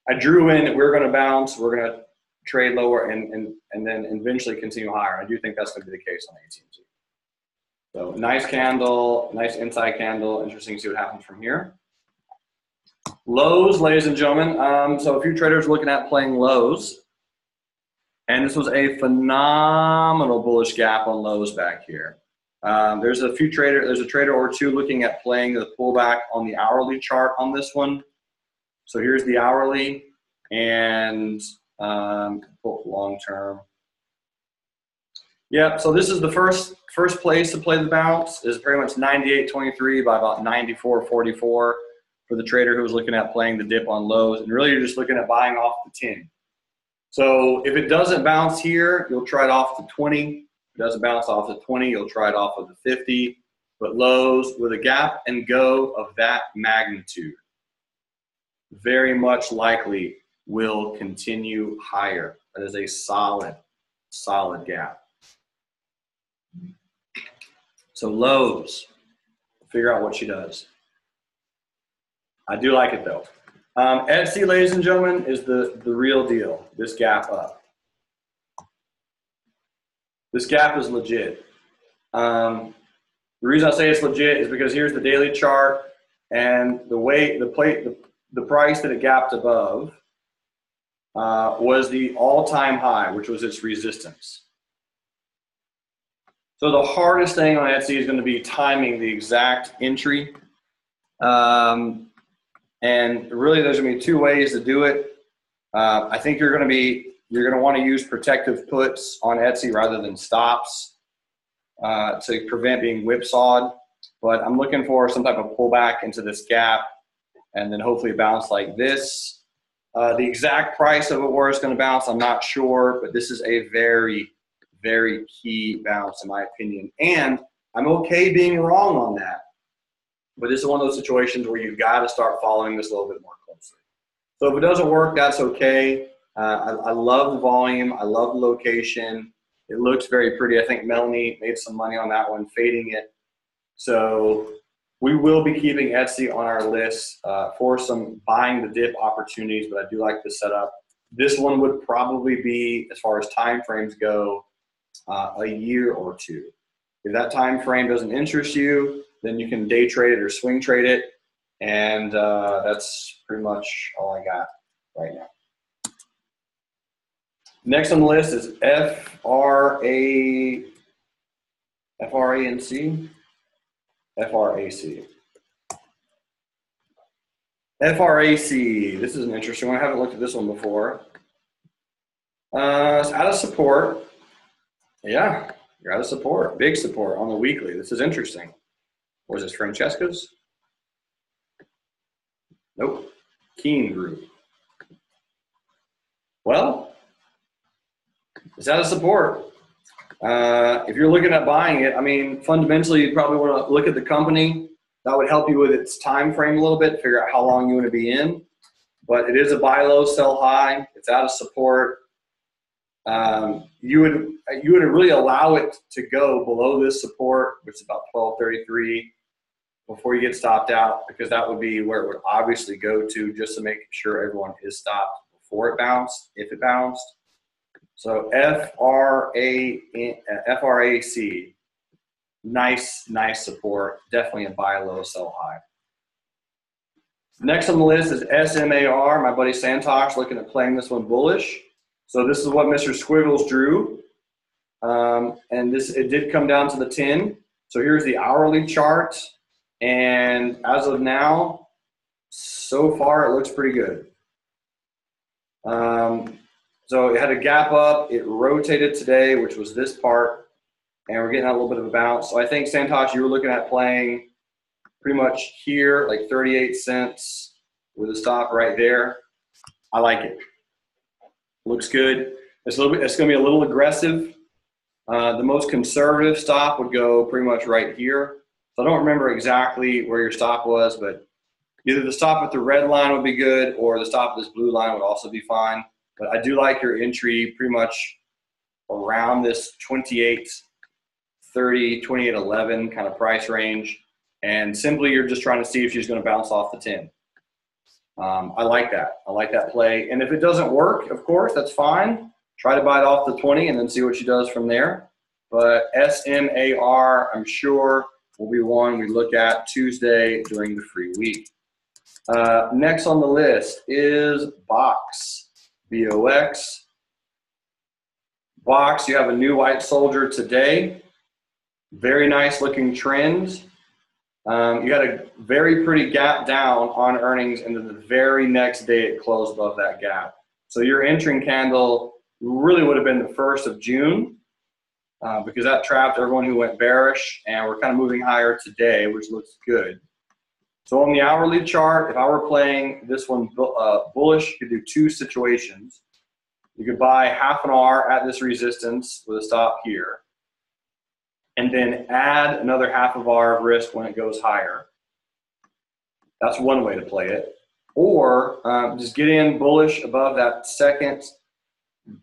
I drew in that we're going to bounce, we're going to trade lower and then eventually continue higher. I do think that's going to be the case on AT&T. So nice candle, nice inside candle. Interesting to see what happens from here. Lows, ladies and gentlemen. So a few traders looking at playing lows. And this was a phenomenal bullish gap on lows back here. There's a trader or two looking at playing the pullback on the hourly chart on this one. So here's the hourly and long term. Yeah, so this is the first place to play the bounce. Is pretty much 98.23 by about 94.44 for the trader who was looking at playing the dip on lows. And really, you're just looking at buying off the 10. So if it doesn't bounce here, you'll try it off the 20. If it doesn't bounce off the 20, you'll try it off of the 50. But lows with a gap and go of that magnitude very much likely will continue higher. That is a solid, solid gap. So lows, figure out what she does. I do like it though. Etsy, ladies and gentlemen, is the real deal. This gap up. This gap is legit. The reason I say it's legit is because here's the daily chart and the price that it gapped above was the all-time high, which was its resistance. So the hardest thing on Etsy is going to be timing the exact entry. And really there's going to be 2 ways to do it. I think you're going to be you're going to want to use protective puts on Etsy rather than stops to prevent being whipsawed. But I'm looking for some type of pullback into this gap and then hopefully bounce like this. The exact price of it where it's going to bounce, I'm not sure, but this is a very, very key bounce in my opinion. And I'm okay being wrong on that. But this is one of those situations where you've got to start following this a little bit more closely. So if it doesn't work, that's okay. I love the volume. I love the location. It looks very pretty. I think Melanie made some money on that one, fading it. So we will be keeping Etsy on our list for some buying the dip opportunities, but I do like the setup. This one would probably be, as far as time frames go, a year or two. If that time frame doesn't interest you, then you can day trade it or swing trade it, and that's pretty much all I got right now. Next on the list is FRAC. This is an interesting one. I haven't looked at this one before. It's out of support. Yeah, you're out of support. Big support on the weekly. This is interesting. Or is this Francesca's? Nope. Keen Group. Well, it's out of support. If you're looking at buying it, I mean, fundamentally, you'd probably want to look at the company. That would help you with its time frame a little bit, figure out how long you want to be in. But it is a buy low, sell high. It's out of support. You would really allow it to go below this support, which is about 1233, before you get stopped out, because that would be where it would obviously go to, just to make sure everyone is stopped before it bounced, if it bounced. So FRAC, nice support. Definitely a buy low, sell high. Next on the list is SMAR. My buddy Santosh looking at playing this one bullish. So this is what Mr. Squiggles drew. And it did come down to the 10. So here's the hourly chart. And as of now, so far it looks pretty good. So it had a gap up. It rotated today, which was this part. And we're getting a little bit of a bounce. So I think, Santosh, you were looking at playing pretty much here, like 38 cents with a stop right there. I like it. Looks good. It's going to be a little aggressive. The most conservative stop would go pretty much right here. So I don't remember exactly where your stop was, but either the stop with the red line would be good or the stop with this blue line would also be fine. But I do like your entry pretty much around this 28.30, 28.11 kind of price range. And simply you're just trying to see if she's going to bounce off the 10. I like that. I like that play. And if it doesn't work, of course, that's fine. Try to buy it off the 20 and then see what she does from there. But SMAR, I'm sure, will be one we look at Tuesday during the free week. Next on the list is Box, BOX. Box, you have a new white soldier today. Very nice looking trend. You got a very pretty gap down on earnings, and then the very next day it closed above that gap. So your entering candle really would have been the 1st of June because that trapped everyone who went bearish, and we're kind of moving higher today, which looks good. So on the hourly chart, if I were playing this one bullish, you could do two situations. You could buy half an hour at this resistance with a stop here, and then add another half of hour of risk when it goes higher. That's one way to play it. Or just get in bullish above that second,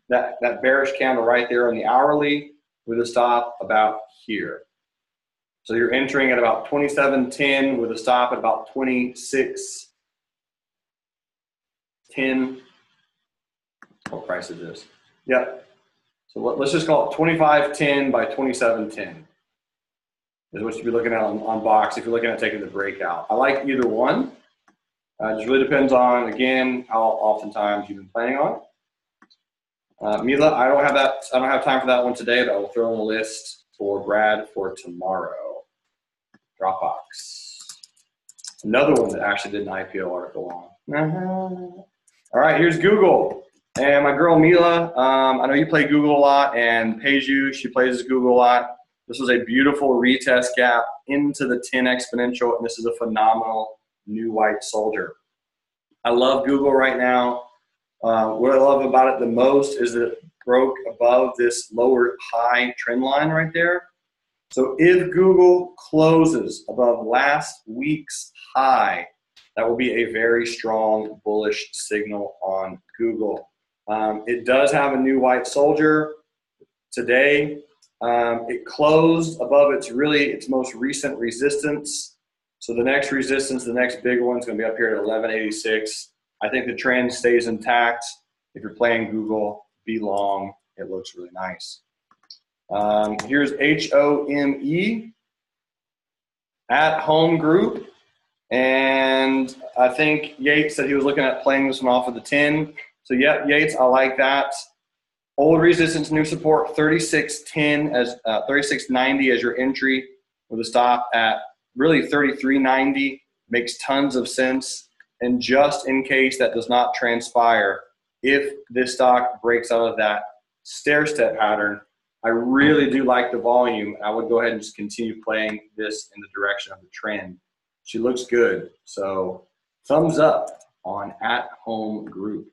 that bearish candle right there on the hourly with a stop about here. So you're entering at about 27.10 with a stop at about 26.10. What price is this? Yep. So let's just call it 25.10 by 27.10 is what you'd be looking at on Box if you're looking at taking the breakout. I like either one. It just really depends on, again, how oftentimes you've been planning on it. Mila, I don't have time for that one today, but I will throw on the list for Brad for tomorrow. Dropbox. Another one that actually did an IPO article on. All right, here's Google. And my girl Mila, I know you play Google a lot, and Peju, she plays Google a lot. This was a beautiful retest gap into the 10 exponential, and this is a phenomenal new white soldier. I love Google right now. What I love about it the most is that it broke above this lower high trend line right there. So if Google closes above last week's high, that will be a very strong bullish signal on Google. It does have a new white soldier today. It closed above its most recent resistance. So the next resistance, the next big one is going to be up here at 1186. I think the trend stays intact. If you're playing Google, be long. It looks really nice. Here's HOME at home group. And I think Yates said he was looking at playing this one off of the 10. So yeah, Yates, I like that. Old resistance, new support, 36.10 as 36.90 as your entry with a stop at really 33.90. Makes tons of sense. And just in case that does not transpire, if this stock breaks out of that stair-step pattern, I really do like the volume. I would go ahead and just continue playing this in the direction of the trend. She looks good. So thumbs up on at home group.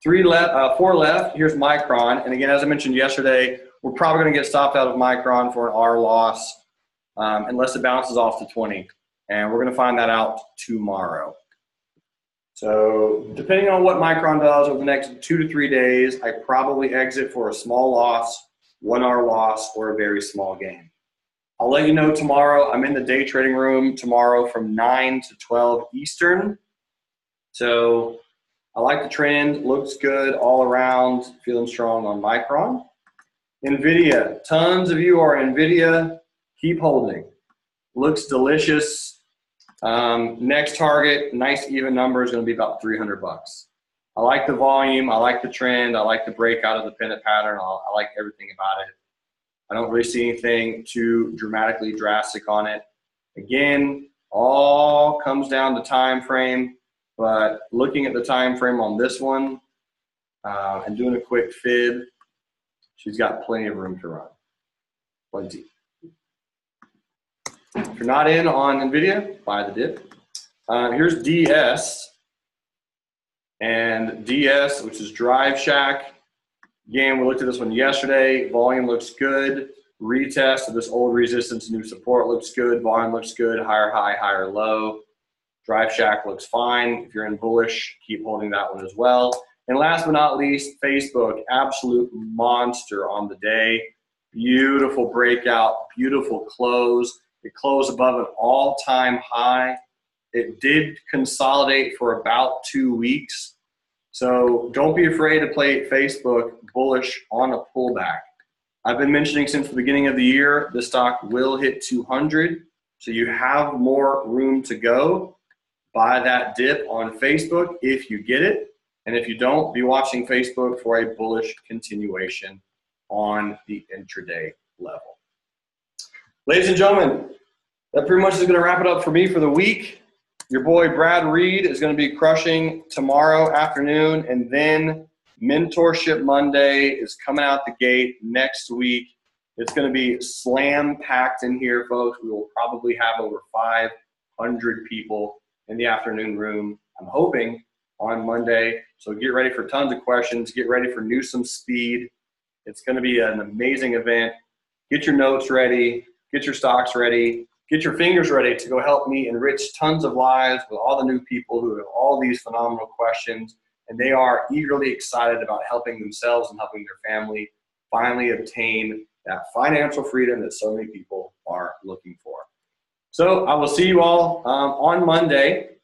4 left. Here's Micron. And again, as I mentioned yesterday, we're probably going to get stopped out of Micron for an R loss unless it bounces off to 20. And we're going to find that out tomorrow. So depending on what Micron does over the next 2 to 3 days, I probably exit for a small loss, 1 R loss, or a very small gain. I'll let you know tomorrow. I'm in the day trading room tomorrow from 9 to 12 Eastern. So I like the trend. Looks good all around. Feeling strong on Micron. NVIDIA. Tons of you are NVIDIA. Keep holding. Looks delicious. Next target, nice even number, is going to be about 300 bucks. I like the volume. I like the trend. I like the breakout of the pennant pattern. I like everything about it. I don't really see anything too dramatically drastic on it. Again, all comes down to time frame, but looking at the time frame on this one and doing a quick fib, she's got plenty of room to run. Plenty. If you're not in on NVIDIA, buy the dip. Here's DS. And DS, which is Drive Shack. Again, we looked at this one yesterday. Volume looks good. Retest of this old resistance, new support looks good. Volume looks good. Higher high, higher low. Drive Shack looks fine. If you're in bullish, keep holding that one as well. And last but not least, Facebook. Absolute monster on the day. Beautiful breakout. Beautiful close. It closed above an all-time high. It did consolidate for about 2 weeks. So don't be afraid to play Facebook bullish on a pullback. I've been mentioning since the beginning of the year, the stock will hit 200. So you have more room to go. Buy that dip on Facebook if you get it. And if you don't, be watching Facebook for a bullish continuation on the intraday level. Ladies and gentlemen, that pretty much is going to wrap it up for me for the week. Your boy Brad Reed is going to be crushing tomorrow afternoon, and then Mentorship Monday is coming out the gate next week. It's going to be slam-packed in here, folks. We will probably have over 500 people in the afternoon room, I'm hoping, on Monday. So get ready for tons of questions. Get ready for Newsome Speed. It's going to be an amazing event. Get your notes ready. Get your stocks ready. Get your fingers ready to go help me enrich tons of lives with all the new people who have all these phenomenal questions. And they are eagerly excited about helping themselves and helping their family finally obtain that financial freedom that so many people are looking for. So I will see you all on Monday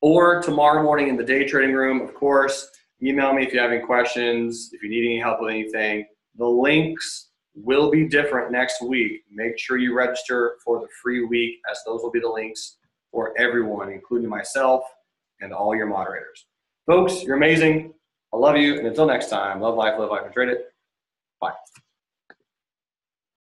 or tomorrow morning in the day trading room. Of course, email me if you have any questions, if you need any help with anything. The links will be different next week. Make sure you register for the free week, as those will be the links for everyone, including myself and all your moderators. Folks, you're amazing. I love you. And until next time, love life, and trade it. Bye.